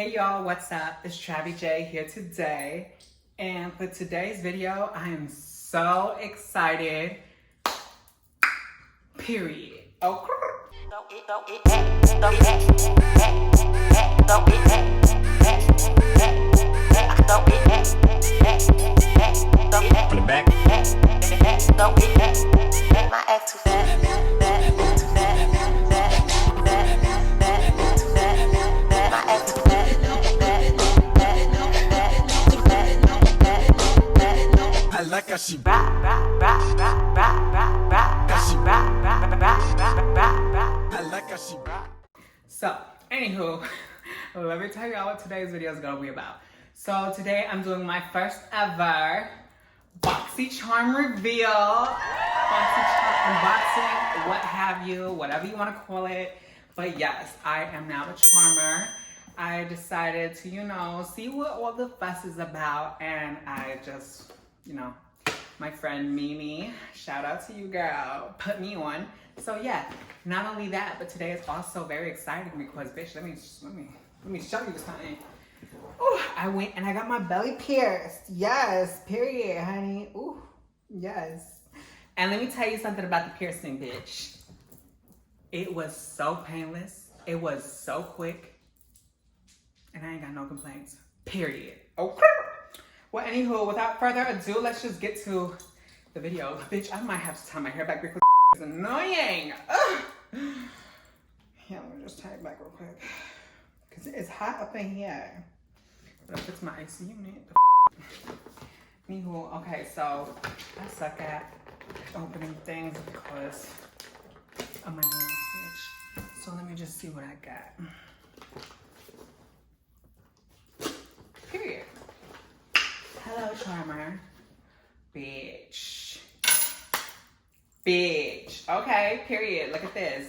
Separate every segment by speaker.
Speaker 1: Hey y'all, what's up? It's Travi J here today. And for today's video, I am so excited. Period. Okay.
Speaker 2: Flip back.
Speaker 3: My ex too fat, My ex too
Speaker 2: I like how she I like how she
Speaker 1: So, anywho, let me tell y'all what today's video is gonna be about. So today I'm doing my first ever BoxyCharm reveal. BoxyCharm unboxing, what have you, whatever you want to call it. But yes, I am now a charmer. I decided to, see what all the fuss is about, and I just, my friend Mimi, shout out to you, girl, put me on. So yeah, not only that, but today is also very exciting because, bitch, let me show you something. Oh, I went and I got my belly pierced. Yes, period, honey. Ooh, yes. And let me tell you something about the piercing, bitch. It was so painless. It was so quick. And I ain't got no complaints. Period. Okay. Well, anywho, without further ado, let's just get to the video. Bitch, I might have to tie my hair back because it's annoying. Ugh. Yeah, let me just tie it back real quick. Because it's hot up in here. But I fix my AC unit. Anywho, okay, so I suck at opening things because of my nails, bitch. So let me just see what I got. Period. Hello, charmer. Bitch. Bitch. Okay, period. Look at this.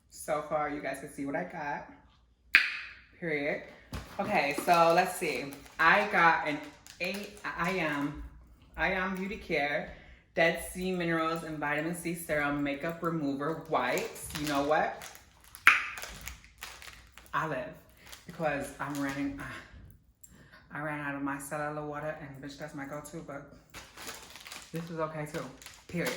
Speaker 1: So far, you guys can see what I got. Period. Okay, so let's see. I got an I Am Beauty Care Dead Sea Minerals and Vitamin C Serum Makeup Remover Wipes. You know what? I live because I ran out of my cellular water, and bitch, that's my go-to, but this is okay too. Period.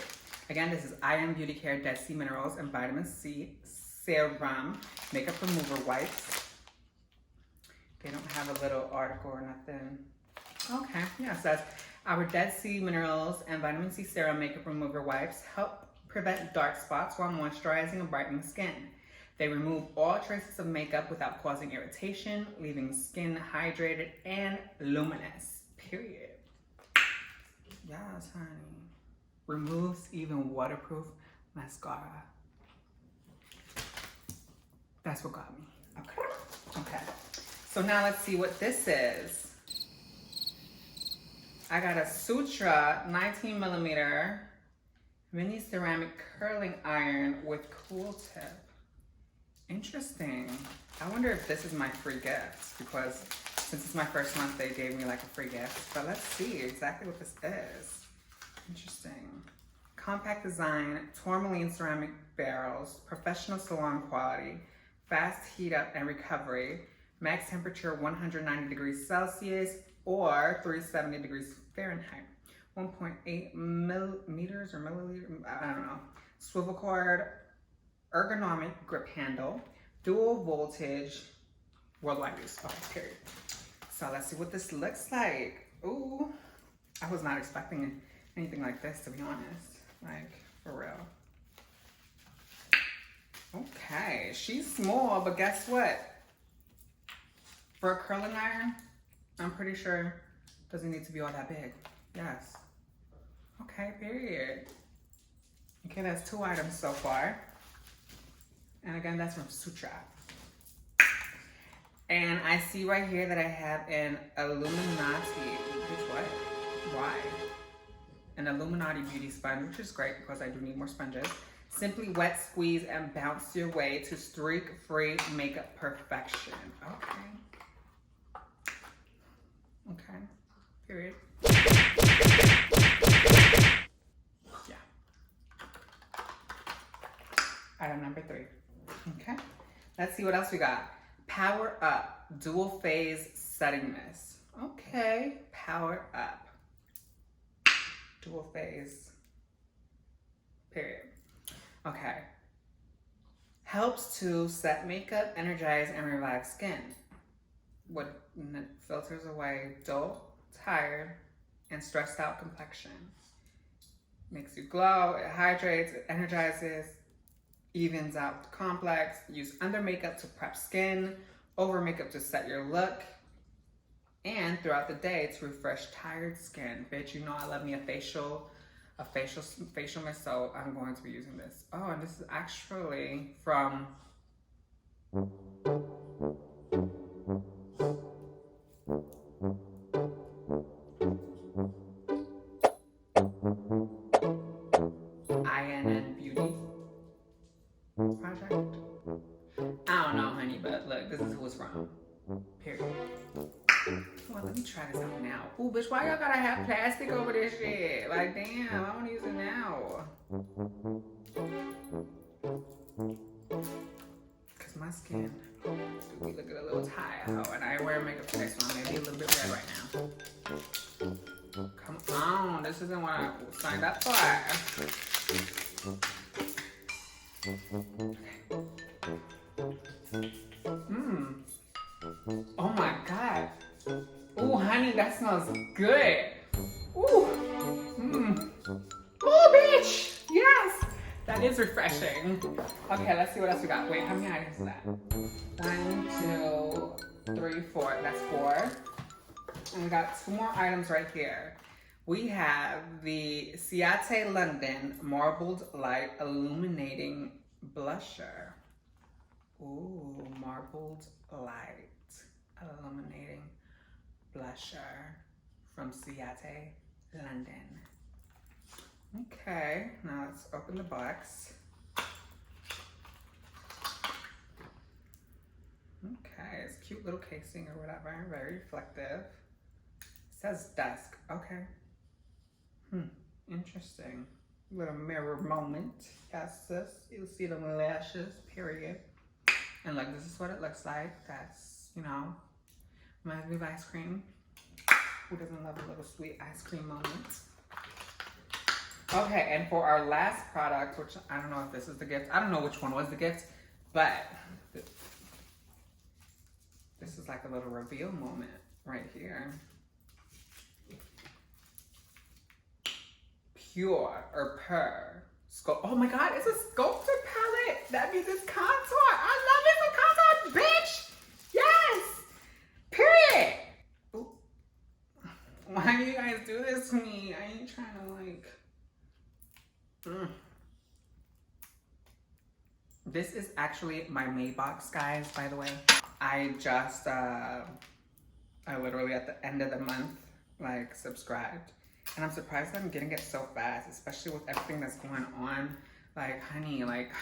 Speaker 1: Again, this is I Am Beauty Care Dead Sea Minerals and Vitamin C Serum Makeup Remover Wipes. They don't have a little article or nothing. Okay, yeah, it says, our Dead Sea Minerals and Vitamin C Serum Makeup Remover Wipes help prevent dark spots while moisturizing and brightening skin. They remove all traces of makeup without causing irritation, leaving skin hydrated and luminous. Period. Yes, honey. Removes even waterproof mascara. That's what got me. Okay. So now let's see what this is. I got a Sutra 19 millimeter mini ceramic curling iron with cool tip. Interesting. I wonder if this is my free gift because since it's my first month, they gave me like a free gift. But let's see exactly what this is. Interesting. Compact design, tourmaline ceramic barrels, professional salon quality, fast heat up and recovery, max temperature 190 degrees Celsius or 370 degrees Fahrenheit. 1.8 millimeters or milliliter, I don't know. Swivel cord, ergonomic grip handle, dual voltage, worldwide use. Okay, period. So let's see what this looks like. Ooh, I was not expecting anything like this, to be honest. Like, for real. Okay, she's small, but guess what? For a curling iron, I'm pretty sure it doesn't need to be all that big. Yes. Okay, period. Okay, that's 2 items so far. And again, that's from Sutra. And I see right here that I have an Illuminati. Which what? Why? An Illuminati beauty sponge, which is great because I do need more sponges. Simply wet, squeeze, and bounce your way to streak-free makeup perfection. Okay. Okay. Period. Yeah. Item number 3. Okay. Let's see what else we got. Power Up Dual Phase Setting Mist. Okay, Power Up. Dual Phase. Period. Okay. Helps to set makeup, energize, and revive skin. What filters away dull, tired, and stressed out complexion. Makes you glow, it hydrates, it energizes, evens out the complex. Use under makeup to prep skin, over makeup to set your look, and throughout the day to refresh tired skin. Bitch, you know I love me a facial mist, so I'm going to be using this. Oh, and this is actually from INN Beauty Project. I don't know, honey, but look, this is who it's from. Period. Well, let me try this out now. Ooh, bitch, why y'all gotta have plastic over this shit? Like, damn, I wanna use it now. Cause my skin do be looking a little tired, and I wear makeup today, so I may be a little bit red right now. Come on, this isn't what I signed up for. Oh my God. Ooh, honey, that smells good. Ooh. Oh, bitch. Yes. That is refreshing. Okay, let's see what else we got. Wait, how many items is that? 1, 2, 3, 4. That's 4. And we got 2 more items right here. We have the Ciate London Marbled Light Illuminating Blusher. Ooh, Marbled Light Illuminating Blusher from Ciate London. Okay, now let's open the box. Okay, it's a cute little casing or whatever, very reflective. It says dusk, okay. Interesting. Little mirror moment. Yes, sis. You'll see the lashes, period. And like, this is what it looks like. That's, you know, reminds me of ice cream. Who doesn't love a little sweet ice cream moment? Okay, and for our last product, which I don't know if this is the gift. I don't know which one was the gift, but this is like a little reveal moment right here. Pure or Pur. Oh my God, it's a sculptor palette. That means it's contour. I love it for contour, bitch. Yes. Period. Ooh. Why do you guys do this to me? I ain't trying to like. This is actually my Maybox, guys, by the way. I just, I literally at the end of the month, like, subscribed. And I'm surprised that I'm getting it so fast, especially with everything that's going on. Like, honey, like,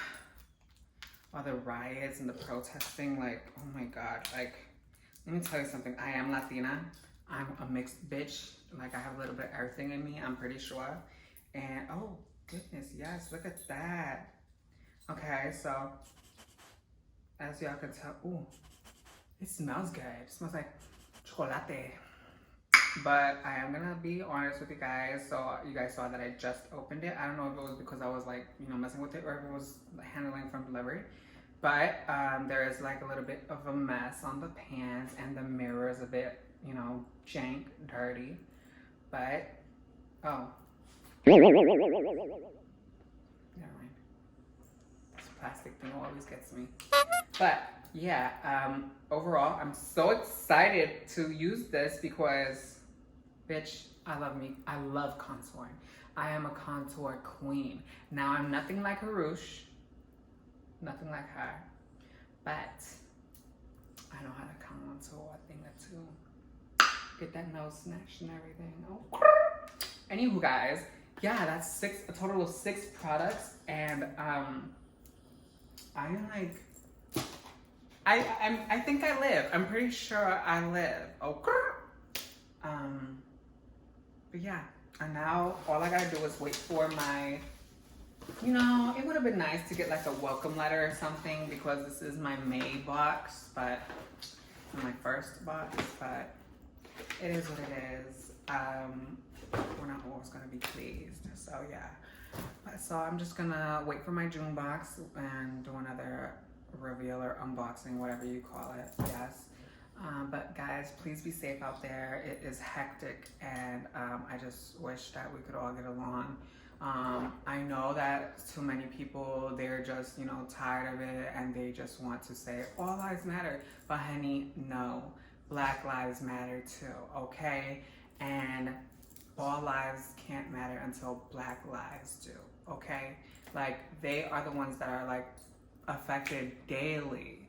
Speaker 1: all the riots and the protesting, like, oh my God. Like, let me tell you something. I am Latina. I'm a mixed bitch. Like, I have a little bit of everything in me, I'm pretty sure. And, oh, goodness, yes, look at that. Okay, so, as y'all can tell, ooh, it smells good. It smells like chocolate. But I am gonna be honest with you guys. So you guys saw that I just opened it. I don't know if it was because I was like, you know, messing with it or if it was handling from delivery. But there is like a little bit of a mess on the pans and the mirror is a bit, you know, jank, dirty. But, oh. Never mind. This plastic thing always gets me. But yeah, overall, I'm so excited to use this because, bitch, I love contouring. I am a contour queen. Now, I'm nothing like Harush, nothing like her, but I know how to contour a thing or two. Get that nose snatched and everything. Oh. Anywho, guys, yeah, that's a total of 6 products, and I'm like, I think I live. I'm pretty sure I live. Okay. But yeah, and now all I gotta do is wait for my You know, it would have been nice to get like a welcome letter or something because this is my May box, but my first box, but it is what it is. We're not always gonna be pleased, so yeah. So I'm just gonna wait for my June box and do another reveal or unboxing, whatever you call it, yes. But guys, please be safe out there. It is hectic, and I just wish that we could all get along. I know that too many people, they're just, you know, tired of it and they just want to say all lives matter. But honey, no, Black lives matter too, okay? And all lives can't matter until Black lives do, okay? Like, they are the ones that are like affected daily.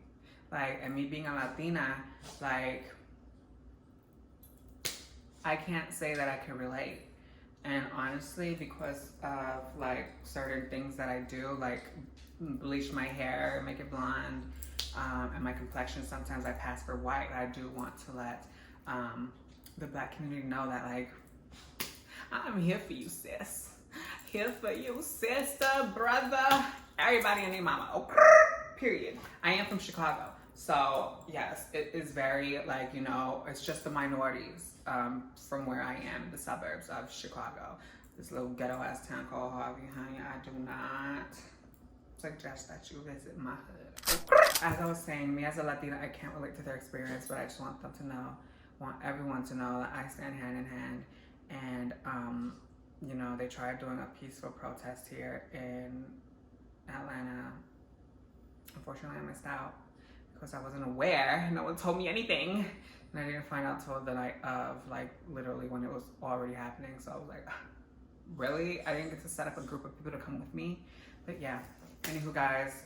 Speaker 1: Like, and me being a Latina, like, I can't say that I can relate. And honestly, because of like certain things that I do, like bleach my hair, make it blonde, and my complexion, sometimes I pass for white. I do want to let the Black community know that, like, I'm here for you, sis. Here for you, sister, brother, everybody and their mama. Oh, period. I am from Chicago. So yes, it is very, like, you know, it's just the minorities from where I am, the suburbs of Chicago. This little ghetto ass town called Harvey, honey. I do not suggest that you visit my hood. As I was saying, me as a Latina, I can't relate to their experience, but I just want them to know, want everyone to know that I stand hand in hand. And, you know, they tried doing a peaceful protest here in Atlanta. Unfortunately, I missed out because I wasn't aware. No one told me anything. And I didn't find out till the night of, like, literally when it was already happening. So I was like, really? I didn't get to set up a group of people to come with me. But yeah, anywho guys,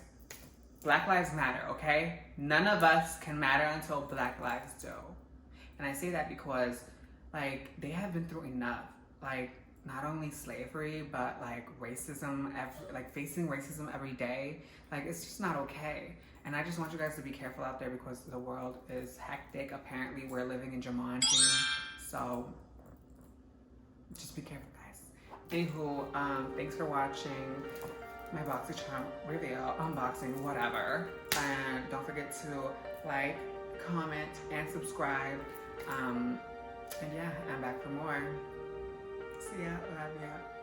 Speaker 1: Black lives matter, okay? None of us can matter until Black lives do. And I say that because, like, they have been through enough. Like, not only slavery, but like racism, like facing racism every day. Like, it's just not okay. And I just want you guys to be careful out there because the world is hectic. Apparently, we're living in Jumanji. So, just be careful, guys. Anywho, thanks for watching my BoxyCharm reveal, unboxing, whatever. And don't forget to like, comment, and subscribe. And yeah, I'm back for more. See ya, love ya.